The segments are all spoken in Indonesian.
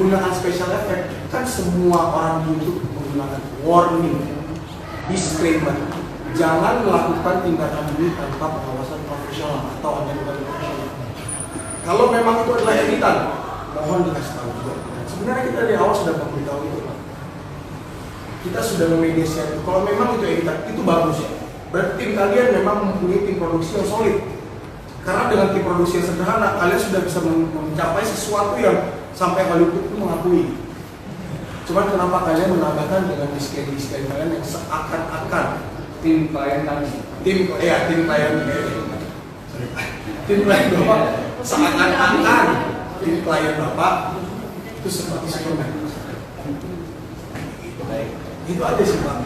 menggunakan special effect, kan semua orang di YouTube menggunakan warning, disclaimer, jangan melakukan tindakan ini tanpa pengawasan profesional atau hanya bukan profesional. Kalau memang itu adalah editan, mohon dikasih tahu juga. Sebenarnya kita dari awal sudah memberitahu itu, Pak. Kita sudah memediasi itu. Kalau memang itu editan, itu bagus ya. Berarti tim kalian memang mempunyai tim produksi yang solid. Karena dengan tim produksi yang sederhana, kalian sudah bisa mencapai sesuatu yang sampai Hollywood itu mengakui. Cuman kenapa kalian menambahkan dengan disclaimer kalian yang seakan-akan tim klien kami, tim klien Bapak seakan-akan tim klien Bapak itu seperti Superman. Itu aja sih Pak.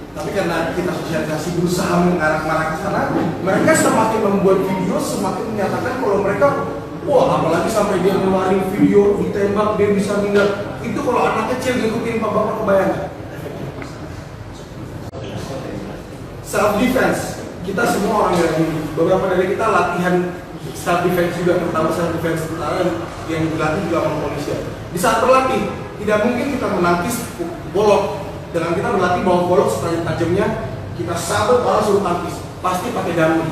Tapi karena kita sosialisasi berusaha mengarah-arah ke sana, mereka semakin membuat video, semakin menyatakan kalau mereka, wah apalagi sampai dia ngeluarin video ditembak dia bisa meninggal. Itu kalau anak kecil ngikutin Pak Bapak kebayang. Self defense, kita semua orang bela diri. Beberapa dari kita latihan self defense juga, terutama self defense yang dilatih juga sama polisi. Di saat berlatih, tidak mungkin kita menangkis bolok. Dengan kita berlatih bawa golok setajam-tajamnya, kita sabet orang suruh tangkis, pasti pakai dami.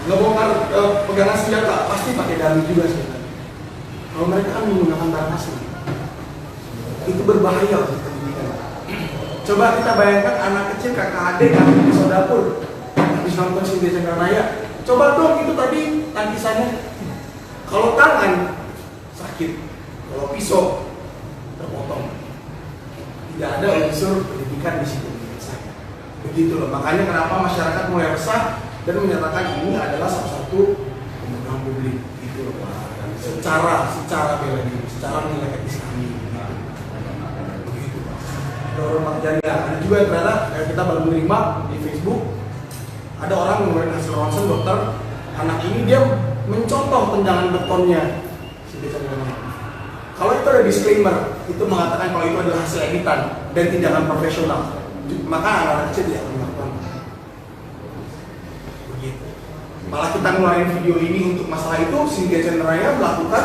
Ngebongkar pegangan senjata, pasti pakai dami juga sebenarnya. Kalau mereka kan menggunakan barang asli, itu berbahaya untuk pendidikan. Coba kita bayangkan anak kecil kakak adik yang di pisau dapur, habis nonton Sindia Cakra Raya. Coba dong itu tadi tangkisannya. Kalau tangan sakit, kalau pisau terpotong. Tidak ada unsur pendidikan di situ menurut saya. Begitu loh. Makanya kenapa masyarakat mulai resah dan menyatakan ini adalah salah satu pembunuhan publik. Gitu loh Pak. Secara bela diri, secara menilai etis kami. Begitu Pak. Dorong jari. Ada juga ternyata kita baru menerima di Facebook ada orang mengeluarkan hasil ronsen dokter anak ini dia mencontoh tendangan betonnya. Kalau itu ada disclaimer, itu mengatakan kalau itu adalah hasil editan dan tindakan profesional, maka anak-anak kecil tidak melakukan. Begitu. Malah kita ngeluarin video ini untuk masalah itu, Sindia Cakra Raya melakukan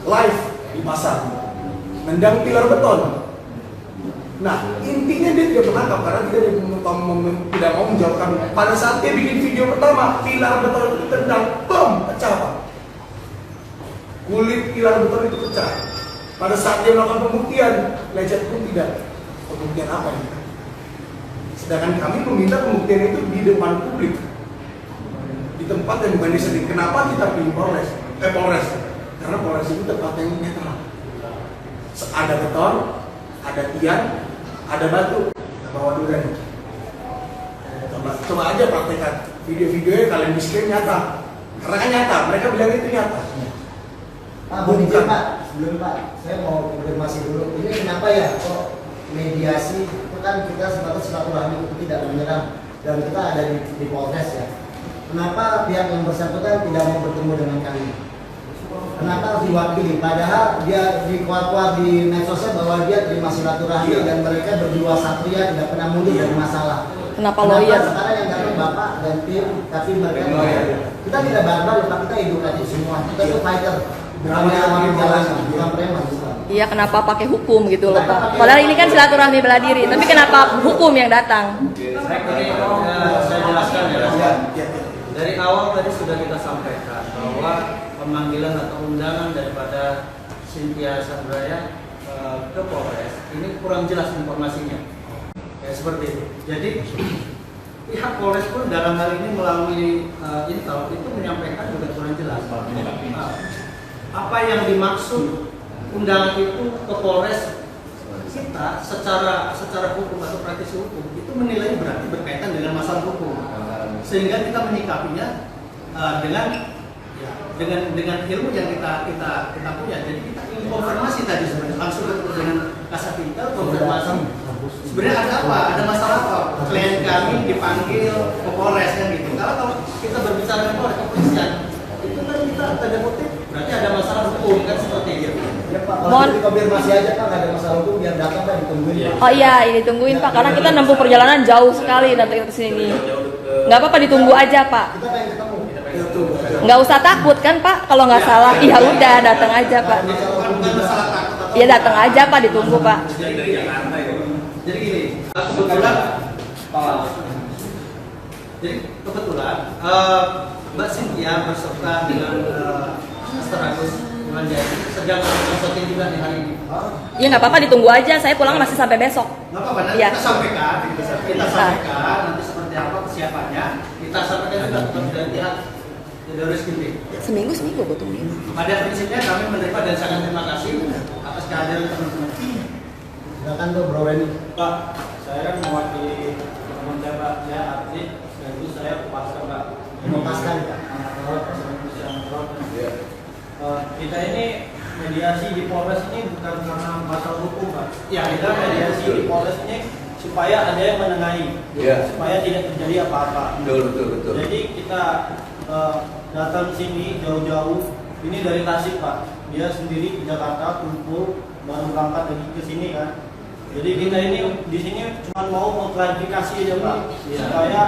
live di pasar, nendang pilar beton. Nah, intinya dia tidak menangkap karena tidak mau menjawabkan. Pada saat dia bikin video pertama, pilar beton itu tendang, bom, pecah Pak. Kulit pilar beton itu pecah. Pada saat dia melakukan pembuktian, lecet pun tidak. Pembuktian apa ini? Sedangkan kami meminta pembuktian itu di depan publik, di tempat yang bukan disediakan. Kenapa kita pilih Polres? Karena Polres itu tempat yang netral. Ada beton, ada tiang, ada batu. Bawa durian. Coba aja praktekkan video-videonya kalian disclaim nyata. Karena kan nyata, mereka bilang itu nyata. Pak, bukan Pak. Sebelum Pak, saya mau konfirmasi dulu. Ini kenapa ya kok mediasi itu kan kita sebatas silaturahmi itu tidak menyerang dan kita ada di Polres ya. Kenapa pihak yang bersangkutan tidak mau bertemu dengan kami? Kenapa harus diwakili? Padahal dia dikuat-kuat di medsosnya bahwa dia terima silaturahmi dan mereka berdua satria tidak pernah mundur dari masalah. Kenapa lawyer? Sekarang yang datang Bapak dan tim, tapi mereka kita tidak barbar, Pak, kita edukatif semua. Kita itu fighter. Iya, kenapa pakai hukum gitu loh Pak? Padahal ini kan silaturahmi bela diri, tapi kenapa hukum yang datang? Saya jelaskan ya. Dari awal tadi sudah kita sampaikan bahwa pemanggilan atau undangan daripada Sindia Cakra Raya ke Polres ini kurang jelas informasinya. Ya, seperti itu. Jadi pihak Polres pun dalam hal ini melalui Intel itu menyampaikan juga kurang jelas. Apa yang dimaksud undangan itu ke Polres, kita secara hukum atau praktisi hukum itu menilai berarti berkaitan dengan masalah hukum, sehingga kita menyikapinya dengan ilmu yang kita punya. Jadi kita ingin konfirmasi tadi sebenarnya langsung ketemu dengan Kasat Intel, konfirmasi sebenarnya ada apa, ada masalah apa, klien kami dipanggil ke Polres kan gitu. Kalau kita berbicara dengan Polres kepolisian itu kan kita tanda kutip berarti ada masalah hukum kan seperti itu. Ya Pak, kalau dikonfirmasi aja Pak, nggak ada masalah hukum, biar datang Pak ditungguin. Ya. Oh iya, ditungguin Pak, karena kita nempuh perjalanan jauh sekali datang ke sini. Nggak apa-apa, ditunggu aja Pak. Kita pengen ketemu. Nggak usah takut kan Pak, kalau nggak salah, ya udah datang aja Pak. Bukan masalah takut atau Ya datang aja Pak, ditunggu Pak. Jadi gini, kebetulan Mbak Cynthia berserta dengan Master Agus Imanjaya sedang konsulting juga di hari ini. Ya nggak apa-apa, ditunggu aja. Saya pulang masih sampai besok. Nggak apa-apa, nanti Iya. kita sampaikan nanti seperti apa persiapannya. Kita sampaikan juga kepada pihak dari Rizky. Seminggu gue tungguin. Pada prinsipnya kami menerima dan sangat terima kasih atas kehadiran teman-teman. Silakan tuh Bro Reni. Pak, saya kan mewakili teman saya Pak, saya artis, sekaligus saya Kopaskan Pak. Kopaskan, Pak. Kita ini mediasi di Polres ini bukan karena masalah hukum Pak. Ya, Kita mediasi di Polres ini supaya ada yang menengahi, supaya tidak terjadi apa-apa. Betul. Jadi kita datang ke sini jauh-jauh, ini dari Tasik Pak. Dia sendiri ke Jakarta kumpul baru berangkat lagi ke sini kan. Jadi kita ini di sini cuma mau mengklarifikasi aja Pak, supaya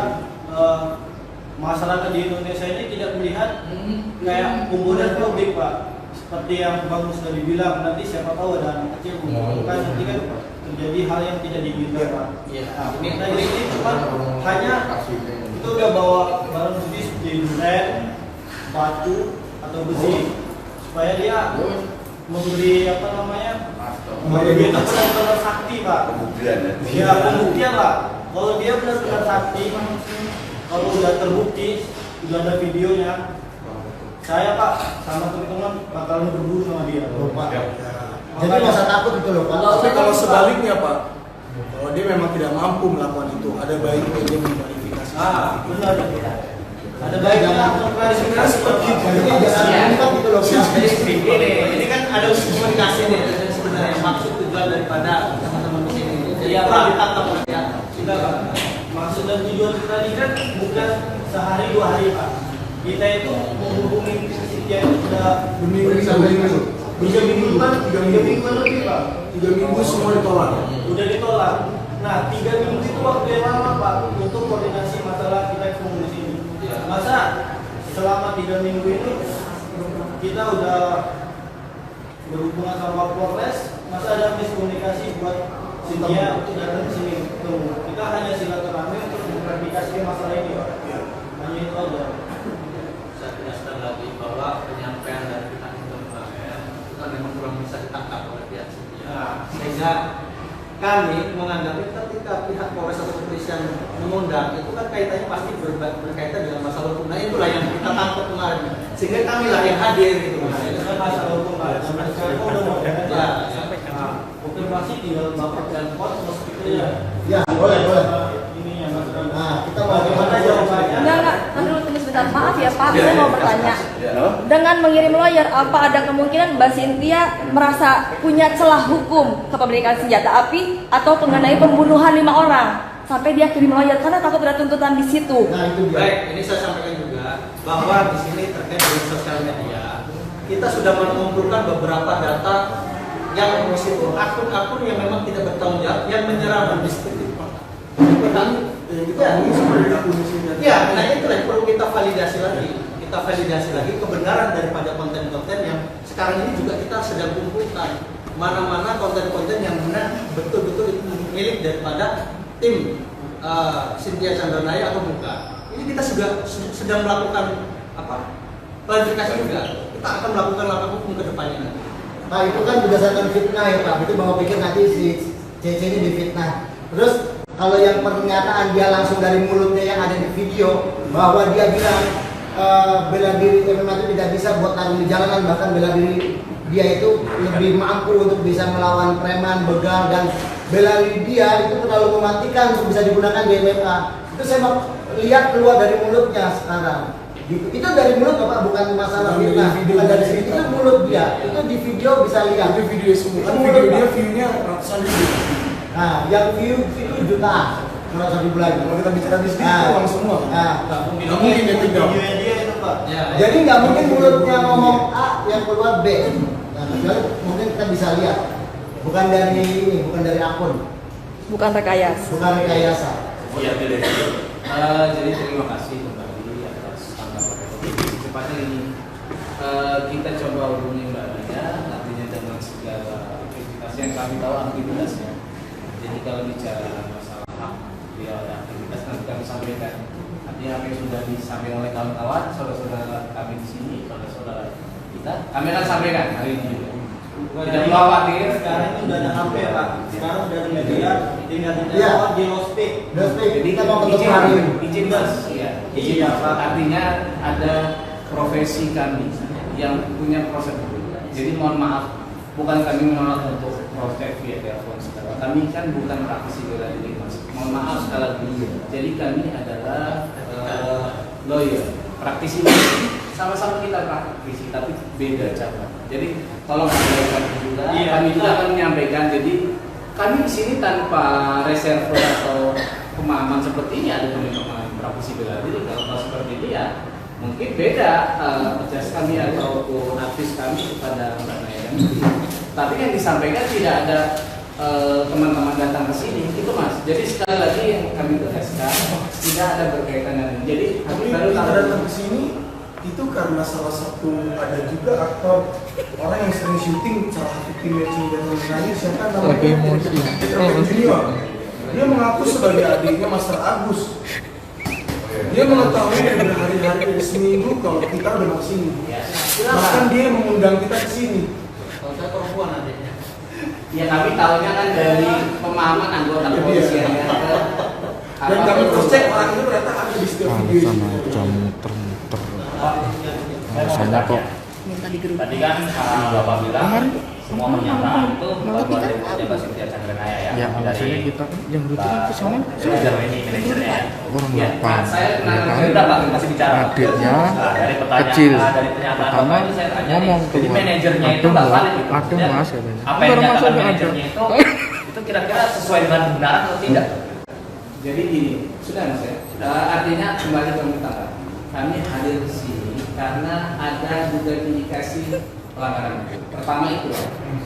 masyarakat di Indonesia ini tidak melihat kayak kumpulan publik Pak. Seperti yang Bang sudah dibilang, nanti siapa tahu ada anak kecil mengumpulkan, nanti kan terjadi hal yang tidak diinginkan Pak. Nah, kita di sini cuma hanya itu udah bawa barang bukti seperti duren, batu atau besi, supaya dia memberi apa namanya, memberi benar-benar sakti Pak. Ya pembuktian lah. Kalau dia benar-benar sakti, kalau udah terbukti, udah ada videonya, saya Pak sama teman-teman bakalan berburu sama dia. Pak. Jadi nggak usah takut itu loh Pak. Tapi kalau sebaliknya Pak, kalau dia memang tidak mampu melakukan itu, ada baiknya dia mengklarifikasi. Benar. Ada baiknya mengklarifikasi seperti itu. Jadi jangan lupa gitu loh. Ini kan ada komunikasi nih sebenarnya maksud tujuan daripada teman-teman di sini. Jadi Iya, apa Pak. ditangkap ya? Tidak Pak. Maksud dan tujuan kita ini kan bukan sehari 2 hari Pak. Kita itu menghubungi Cynthia itu sudah Berminggu. 3 mingguan lebih Pak. 3 minggu semua ditolak. Udah ditolak. Nah, 3 minggu itu waktu yang lama Pak untuk koordinasi masalah kita di sini. Masa selama 3 minggu ini kita udah berhubungan sama Polres, masa ada miskomunikasi buat Cynthia untuk datang ke sini. Tuh, kita hanya silaturahmi untuk mengklarifikasi masalah ini Pak. Hanya itu aja. Saya jelaskan lagi bahwa penyampaian dari pihak kemarin itu kan memang kurang bisa ditangkap oleh pihak Cynthia. Sehingga kami menganggap ketika pihak Polres atau kepolisian mengundang itu kan kaitannya pasti berkaitan dengan masalah hukum. Nah itulah yang kita tangkap kemarin. Sehingga kami lah yang hadir gitu. Itu masalah hukum Pak. Sampai sekarang udah mau Ya, sampaikan. konfirmasi tinggal Bapak dan Pos meskipun ya. Ya, boleh. Ininya Mas. Nah, kita mau Bagaimana jawabannya? Enggak, dulu tunggu sebentar. Maaf ya Pak, saya mau bertanya. Dengan mengirim lawyer, apa ada kemungkinan Mbak Cynthia merasa punya celah hukum kepemilikan senjata api atau mengenai pembunuhan 5 orang sampai dia kirim lawyer karena takut ada tuntutan di situ? Nah, itu dia. Baik, ini saya sampaikan juga bahwa di sini terkait dengan sosial media kita sudah mengumpulkan beberapa data yang meskipun akun-akun yang memang tidak bertanggung jawab yang menyerang dan destruktif. Ya, nah itu yang perlu kita validasi lagi. Kita validasi lagi kebenaran daripada konten-konten yang sekarang ini juga kita sedang kumpulkan. Mana-mana konten-konten yang benar betul-betul itu milik daripada tim Cynthia Chandranaya atau bukan. Ini kita sedang melakukan klarifikasi juga. Kita akan melakukan langkah hukum ke depannya nanti. Pak, itu kan berdasarkan fitnah ya Pak. Itu bawa pikir nanti si CC ini difitnah. Terus kalau yang pernyataan dia langsung dari mulutnya yang ada di video bahwa dia bilang bela diri memang itu tidak bisa buat taruh di jalanan, bahkan bela diri dia itu lebih mampu untuk bisa melawan preman, begal, dan bela diri dia itu terlalu mematikan untuk bisa digunakan di MMA. Itu saya mau lihat keluar dari mulutnya sekarang. Gitu. Itu dari mulut Bapak, bukan masalah fitnah, bukan dari sini. Itu mulut dia. Itu di video bisa lihat. Itu video semua. Kan Itu video mulut, dia Pak. view-nya ratusan ribu. Nah, yang view itu jutaan, 100 ribu lagi. Kalau kita bicara di sini itu uang semua. Nah, Nggak mungkin dia tidak. Videonya dia itu Pak. Ya, jadi nggak mungkin mulutnya ngomong A yang keluar B. Nah, kecuali mungkin kita bisa lihat. Bukan dari ini, bukan dari akun, Bukan rekayasa. bukan rekayasa. Jadi terima kasih kembali atas tanggapan sifatnya ini kita coba hubungi Mbak Lia, artinya dengan segala aktivitas yang kami tahu aktivitasnya. Jadi kalau bicara masalah hak dia ada aktivitas nanti kami sampaikan. Artinya apa yang sudah disampaikan oleh kawan-kawan, saudara-saudara kami di sini, saudara-saudara kita, kami akan sampaikan hari ini juga. Tidak perlu khawatir. Sekarang itu udah ada HP Pak. Sekarang udah ada media, tinggal Iya. ditelepon di lospek. Jadi kita mau ketemu hari ini. izin mas, iya. Izin apa? Artinya ada profesi kami yang punya prosedur. Jadi mohon maaf, bukan kami menolak untuk proses via telepon sekarang. Kami kan bukan praktisi bela diri mas. Mohon maaf sekali lagi. Jadi kami adalah lawyer, praktisi. Sama-sama kita praktisi, tapi beda cara. Jadi tolong sampaikan juga. Kami juga akan menyampaikan. Jadi kami di sini tanpa reserve atau pemahaman seperti ini ada pemahaman praktisi bela diri. Kalau seperti ini ya mungkin beda jas kami atau artis kami kepada Mbak Naya. Tapi yang disampaikan tidak ada teman-teman datang ke sini itu mas. Jadi sekali lagi yang kami tegaskan tidak ada berkaitan dengan ini. Jadi Tapi baru kita tahu datang ke sini itu karena salah satu ada juga aktor orang yang sering syuting salah satu tim matching dan lain-lain siapa namanya Junior. Dia mengaku sebagai adiknya Master Agus. Dia mengetahui dari berhari-hari dari seminggu kalau kita udah ke sini. Bahkan dia mengundang kita ke sini. Kalau saya perempuan adiknya. ya kami tahunya kan dari pemahaman anggota kepolisian ya. Dan kami terus cek orang itu ternyata ada di setiap video. sama jam muter-muter rasanya kok Minta digeruduk. Tadi kan Bapak bilang semua pernyataan itu baru ada pejabat Cynthia Chandranaya ya. ya alasannya kita kan yang rutin ke sana Manajer ini manajernya ya. orang Ya, depan saya ya kenal kan Udah Pak, masih bicara. adiknya Dari pertanyaan kecil dari pernyataan pertama Bapak itu saya tanya nih. ngomong Jadi keluar manajernya itu ada nggak mas valid gitu. ada Ya. mas katanya Apa yang baru masuk dikatakan nggak ada manajernya itu kira-kira sesuai dengan kebenaran atau tidak? Jadi gini, sudah mas ya. Artinya kembali ke utama. Kami hadir di sini karena ada juga indikasi pelanggaran. Pertama itu,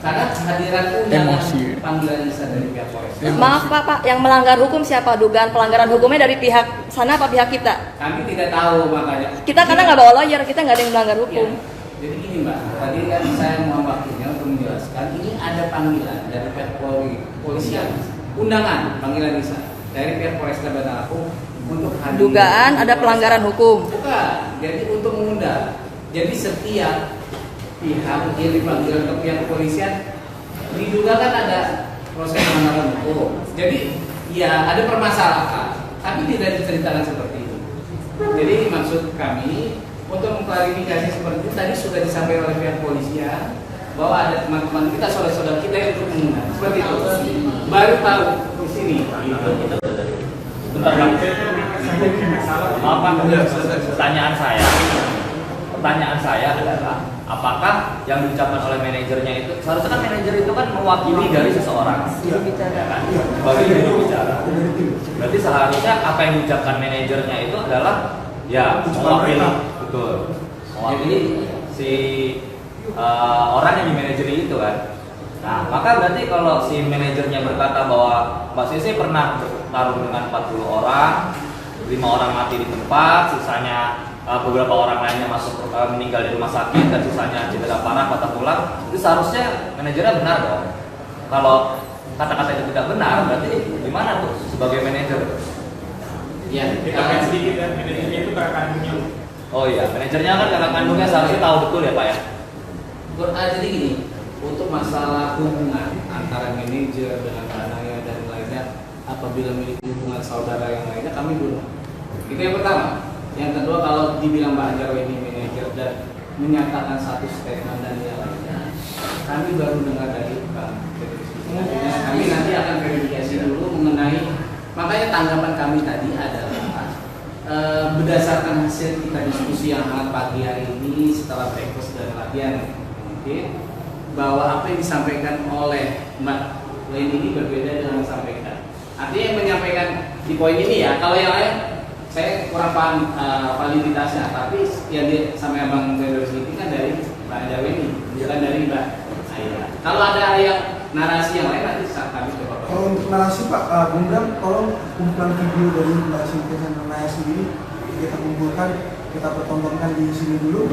karena kehadiran undangan Emosi. panggilan Nisa dari pihak Polres. Maaf Pak, yang melanggar hukum siapa? Dugaan pelanggaran hukumnya dari pihak sana apa pihak kita? Kami tidak tahu makanya. Kita karena nggak bawa lawyer, kita nggak ada yang melanggar hukum. Ya. Jadi gini Mbak, tadi kan saya mau waktunya untuk menjelaskan ini ada panggilan dari pihak polisian, undangan panggilan Nisa dari pihak Polresta Bandar Lampung untuk hadir. Dugaan ada pelanggaran hukum. Bukan, jadi untuk mengundang. Jadi setiap pihak yang dipanggil ke pihak kepolisian diduga kan ada proses pelanggaran hukum. Jadi ya ada permasalahan, tapi tidak diceritakan seperti itu. Jadi maksud kami untuk mengklarifikasi seperti itu tadi sudah disampaikan oleh pihak kepolisian bahwa ada teman-teman kita, saudara-saudara kita yang untuk mengundang seperti itu. Baru tahu di sini. Bentar Pak. Maaf Pak, pertanyaan saya adalah apakah yang diucapkan oleh manajernya itu seharusnya kan manajer itu kan mewakili dari seseorang, ya kan? Sebagai juru bicara. Berarti seharusnya apa yang diucapkan manajernya itu adalah ya mewakili, betul, mewakili si orang yang dimanajeri itu kan. Nah, maka berarti kalau si manajernya berkata bahwa Mbak Sisi pernah bertarung dengan 40 orang, 5 orang mati di tempat, sisanya beberapa orang lainnya meninggal di rumah sakit dan sisanya cedera parah patah tulang, itu seharusnya manajernya benar dong. Kalau kata-kata itu tidak benar, berarti gimana tuh sebagai manajer? Ya, Kita sedikit ya, manajernya itu kakak kandungnya. Oh iya, manajernya kan kakak kandungnya seharusnya tahu betul ya Pak ya. Jadi gini, untuk masalah hubungan antara manajer dengan Naya dan lainnya, apabila memiliki hubungan saudara yang lainnya, kami belum. Itu yang pertama. Yang kedua, kalau dibilang Mbak Anjarwo ini manajer dan menyatakan satu statement dan yang lainnya, kami baru dengar dari Kang. Kami nanti akan verifikasi dulu mengenai, makanya tanggapan kami tadi adalah berdasarkan hasil kita diskusi yang hangat pagi hari ini setelah breakfast dan latihan, bahwa apa yang disampaikan oleh Mbak Leni ini berbeda dengan yang disampaikan. Artinya yang menyampaikan di poin ini ya, kalau yang lain saya kurang paham validitasnya, tapi yang dia sampai Abang Federasi ini kan dari Mbak Anjarwo ini, bukan dari Mbak Aida. Kalau ada yang narasi yang lain nanti kami coba. Kalau untuk narasi Pak, Bung Bram, tolong kumpulan video dari Mbak Cynthia dan Naya sendiri kita kumpulkan kita pertontonkan di sini dulu.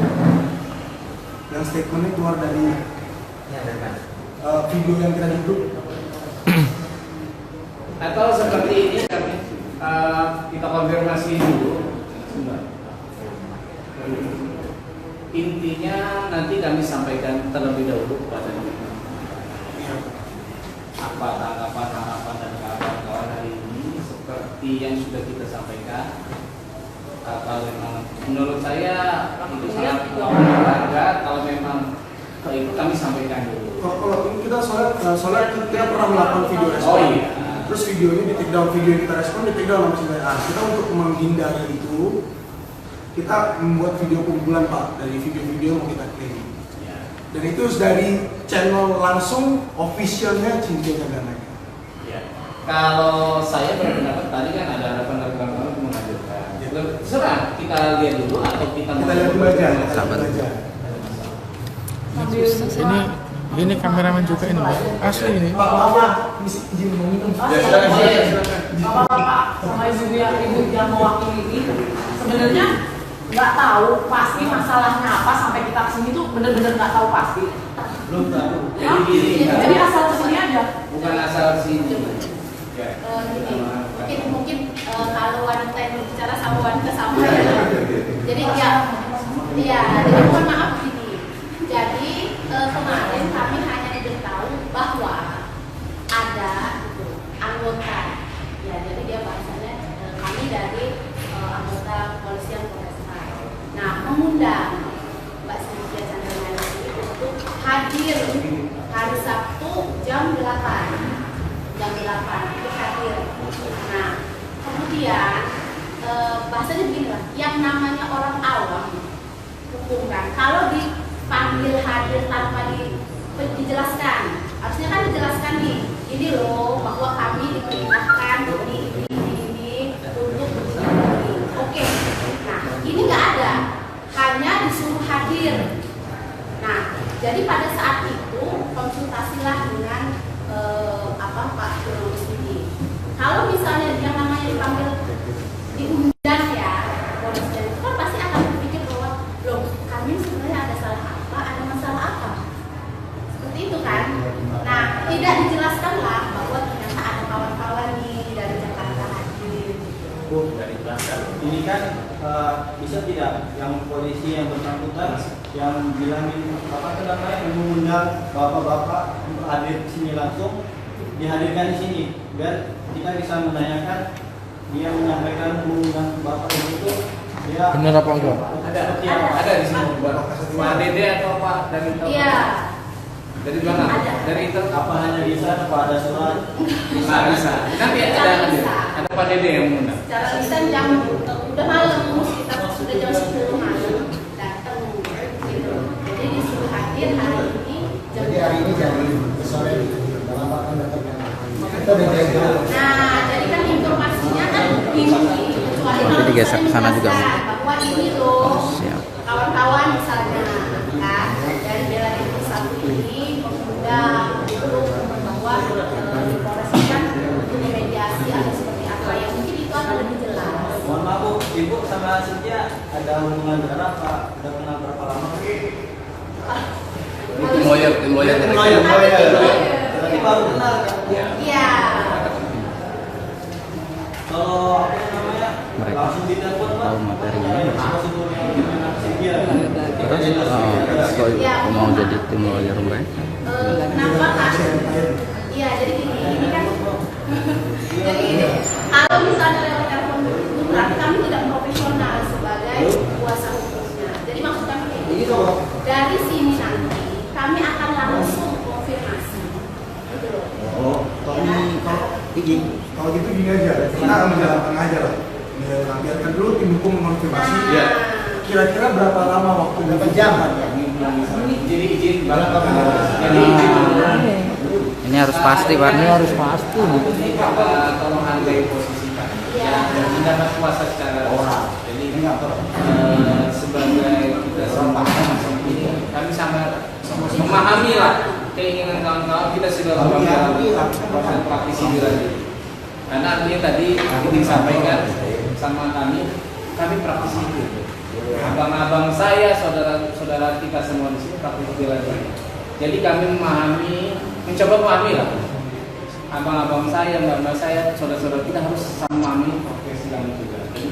Yang statementnya keluar dari video yang kita duduk. Atau seperti ini kami kita konfirmasi dulu. Intinya nanti kami sampaikan terlebih dahulu kepada apa tanggapan harapan dan kawan-kawan hari ini seperti yang sudah kita sampaikan. Kalau memang menurut saya itu sangat berharga, kalau memang itu kami sampaikan dulu. Kalau kita soalnya kita pernah melakukan video respon. Oh iya. Terus videonya di take down, video yang kita respon di take down sama sebenarnya. Kita untuk menghindari itu, kita membuat video kumpulan Pak dari video-video yang mau kita klaim. Ya. Dan itu dari channel langsung officialnya Cynthia Chandranaya. Ya. Kalau saya berpendapat tadi kan ada harapan dari kawan-kawan untuk mengajukan. Serah kita lihat dulu atau kita lihat dulu aja. Ini kameramen juga ini, Pak. Asli ini. Pak, izin mau minum. Bapak sama ibu yang mewakili ini sebenarnya nggak tahu pasti masalahnya apa sampai kita kesini tuh bener-bener nggak tahu pasti. belum tahu. Hah? Jadi asal kesini aja. Bukan asal sini. Ya. Mungkin kalau wanita yang berbicara sama wanita sama ya. Jadi jadi mohon maaf gini. Jadi kemarin kami hanya diberitahu bahwa ada anggota, ya jadi dia bahasanya kami dari anggota kepolisian Polres Malang. Nah, mengundang Mbak Cynthia Chandranaya ini untuk hadir hari Sabtu jam 8 itu hadir. Nah, kemudian bahasanya begini lah, yang namanya orang awam hukum kan, kalau dipanggil hadir tanpa dijelaskan, harusnya kan dijelaskan nih, ini loh bahwa kami diperintahkan ini untuk begini. Oke, nah ini nggak ada, hanya disuruh hadir. Nah, jadi pada saat itu konsultasilah dengan Pak Jurnalis ini. Kalau misalnya yang namanya dipanggil diundang ya, polisi itu kan pasti akan berpikir bahwa loh kami sebenarnya ada salah apa, ada masalah apa, seperti itu kan. Nah, tidak dijelaskanlah bahwa ternyata ada kawan-kawan nih dari Jakarta hadir. Dari belakang. Ini kan bisa tidak yang polisi yang bersangkutan yang bilangin apa namanya mengundang bapak-bapak untuk hadir di sini langsung dihadirkan di sini biar kita bisa menanyakan dia menyampaikan mengundang bapak itu dia Benar apa enggak? Ada di sini Pak Dede atau Pak dari Iya. Dari mana? Dari itu apa hanya bisa apa ada surat bisa. Nanti ada Pak Dede yang mengundang. Secara lisan jam udah malam, kita sudah jam 10 malam datang gitu. Jadi disuruh hadir hari ini. Jadi hari ini jadi sore dalam waktu datang. Kita udah jaga. Nah, jadi kan informasinya kan tinggi. Kecuali kalau Jadi geser ke sana juga. bahwa ini loh Siap. kawan-kawan misalnya kan dari bela diri satu ini mengundang untuk bahwa Polres kan untuk mediasi atau seperti apa yang mungkin itu akan lebih jelas. mohon maaf Bu, Ibu sama Cynthia ada hubungan darah apa udah kenal berapa lama? Lawyer. Tapi baru kenal kan? Iya. Kalau apa namanya Mereka langsung ditelepon Pak. tahu materinya. Prosedurnya gimana Cynthia? Terus mau jadi tim lawyer mereka. Kenapa kan? Iya, jadi gini, ini kan jadi gini, kalau misalnya lewat telepon itu berarti kami tidak profesional sebagai kuasa hukumnya. Jadi maksud kami kayak gini, dari sini nanti kami akan langsung konfirmasi. Gitu loh. Kalau gitu gini aja, kita akan menjalankan aja lah. Biarkan dulu tim hukum mengonfirmasi. Iya. Kira-kira berapa lama waktu? Berapa jam? Jadi izin berapa? Jadi izin. Ini harus pasti, Pak. Ini harus pasti. Tolong hargai posisi Pak. Ya, dan mendapat kuasa secara jadi sebagai kita semua kami sangat memahami lah keinginan kawan-kawan kita sudah proses praktisi lagi. Karena artinya tadi disampaikan sama kami praktisi itu. abang-abang saya, saudara-saudara kita semua di sini praktik bela diri. Jadi kami mencoba memahami lah. Abang-abang saya, mbak-mbak saya, saudara-saudara kita harus sama memahami profesi kami juga. Jadi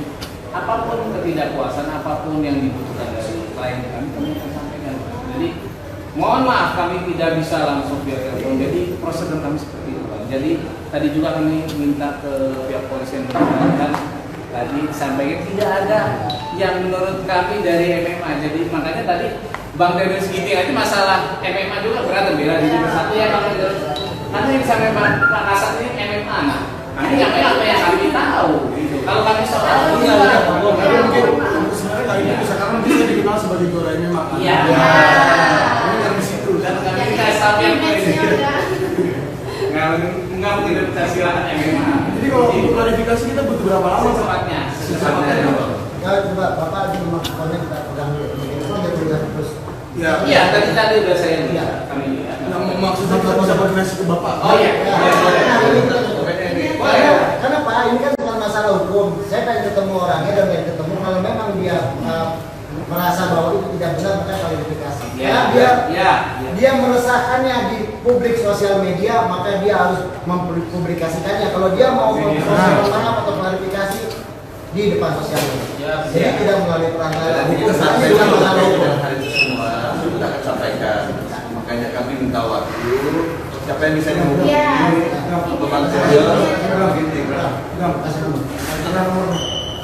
apapun ketidakpuasan, apapun yang dibutuhkan dari klien kami akan sampaikan. Jadi mohon maaf kami tidak bisa langsung via telepon. Jadi prosedur kami seperti itu, Pak. Jadi tadi juga kami minta ke pihak polisi yang dan tadi sampaikan tidak ada yang menurut kami dari MMA. Jadi makanya tadi Bang Teddy Skiting aja masalah MMA juga berat bela diri bersatu ya Bang Teddy. Karena yang sampai Pak Kasat ini MMA. Nah, ini apa yang kami tahu gitu. Kalau kami soal mungkin sebenarnya kali ini bisa karena bisa dikenal sebagai juara MMA. Iya. Ini dari situ dan kami kasih yang nggak mungkin kita silakan MMA. Jadi kalau untuk klarifikasi kita butuh berapa lama? Secepatnya. Ya coba Bapak di maksudnya kita pegang dulu terus. Iya, tadi udah saya lihat kami lihat. Yang maksudnya kita bisa koordinasi ke Bapak. Oh iya. Karena Pak ini kan bukan masalah hukum. Saya pengen ketemu orangnya dan pengen ketemu kalau memang dia merasa bahwa itu tidak benar maka klarifikasi. Dia meresahkannya di publik sosial media maka dia harus mempublikasikannya. Kalau dia mau maaf atau klarifikasi di depan sosial media. Jadi tidak melalui perantara. Kita sampaikan hari itu semua kita akan sampaikan. Makanya kami minta waktu. Siapa yang bisa menghubungi? Bang Sergio,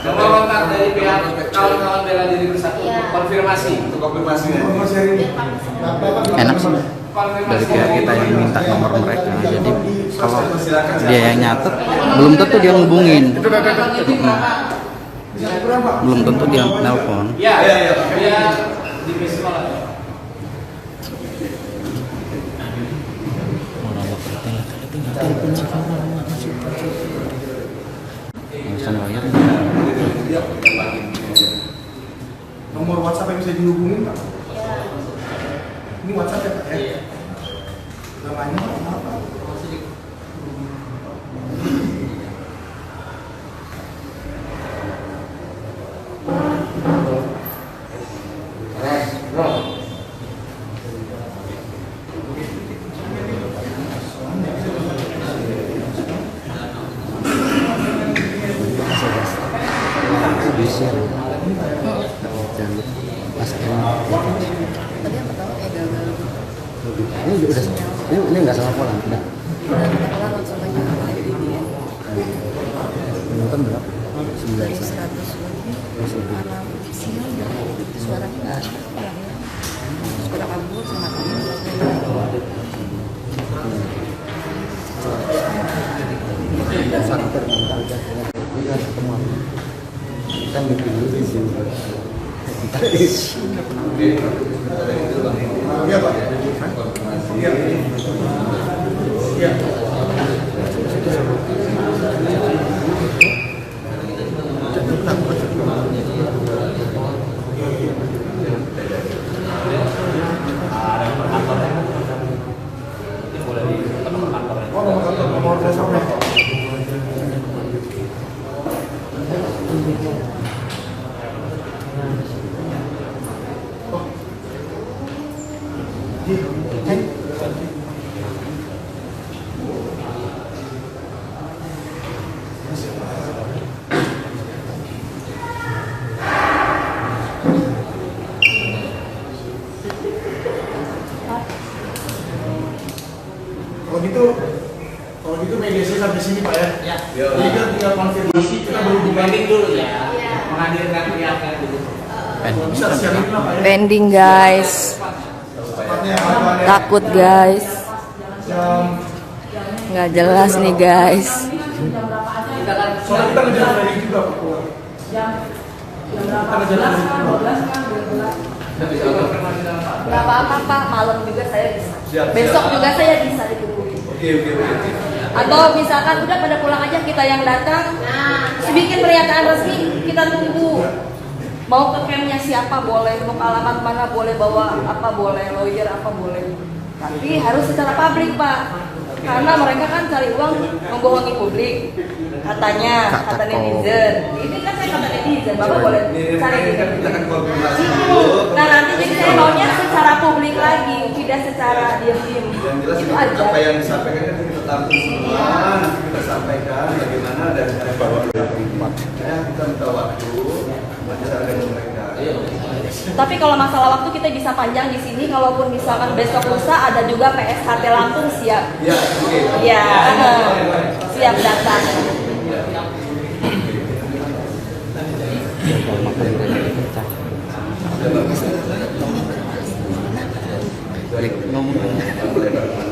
Nomor kontak dari pihak kawan-kawan bela diri bersatu untuk konfirmasi. Enak sih dari pihak kita yang minta nomor mereka. Jadi kalau dia yang nyatet, belum tentu dia ngubungin. Belum tentu dia nelpon. Iya. Dia di sekolah. Nomor WhatsApp yang bisa dihubungin Pak? Ini WhatsApp ya Pak ya? Namanya apa? Ini nggak salah pola, udah. Nonton berapa? 9 Suara kabur sama kita bikin dulu di sini. Iya Pak. Iya. Iya. Kalau gitu mediasi sampai sini Pak ya. Jadi kita tinggal konfirmasi, kita baru dibanding dulu ya. Menghadirkan pihak dulu. Bisa siapin lah Pak ya. pending guys. Takut guys. Nggak jelas nih guys. Soalnya kita ngejar dari juga Pak. Kita ngejar dari juga. Nggak apa-apa Pak, malam juga saya bisa. Besok juga saya bisa ditungguin. Oke. Atau misalkan udah pada pulang aja kita yang datang, bikin pernyataan resmi, kita tunggu. Mau ke campnya siapa boleh, mau ke alamat mana boleh, bawa apa boleh, lawyer apa boleh. Tapi harus secara pabrik Pak. karena mereka kan cari uang membohongi publik, katanya, kata netizen. Ini kan saya kata netizen, Bapak boleh cari di kita kan konfirmasi dulu. Nah nanti jadi saya maunya secara publik lagi, tidak secara diam-diam. Yang jelas Itu aja. apa yang disampaikan kan kita tampung semua, nanti kita sampaikan bagaimana dari bawah kita minta waktu bicara dengan mereka. Tapi kalau masalah waktu kita bisa panjang di sini. Kalaupun misalkan besok lusa ada juga PSHT Lampung siap. Ya, oke. Ya, siap datang. Ngomong.